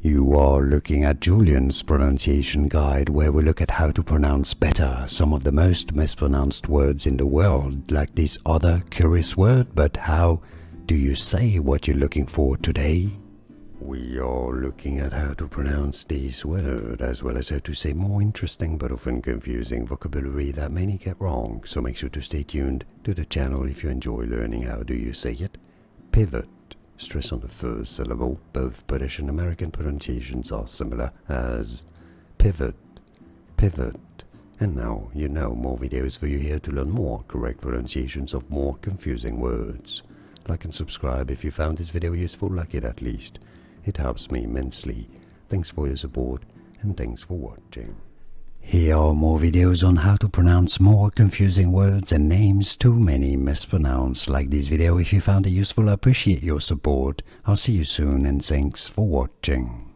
You are looking at Julian's pronunciation guide, where we look at how to pronounce better some of the most mispronounced words in the world, like this other curious word. But how do you say what you're looking for today? We are looking at how to pronounce this word, as well as how to say more interesting but often confusing vocabulary that many get wrong, so make sure to stay tuned to the channel if you enjoy learning how do you say it. Pivot. Stress on the first syllable. Both British and American pronunciations are similar as pivot, pivot. And now you know more videos for you here to learn more correct pronunciations of more confusing words. Like and subscribe if you found this video useful, like it at least. It helps me immensely. Thanks for your support and thanks for watching. Here are more videos on how to pronounce more confusing words and names too many mispronounced. Like this video if you found it useful. I appreciate your support. I'll see you soon and thanks for watching.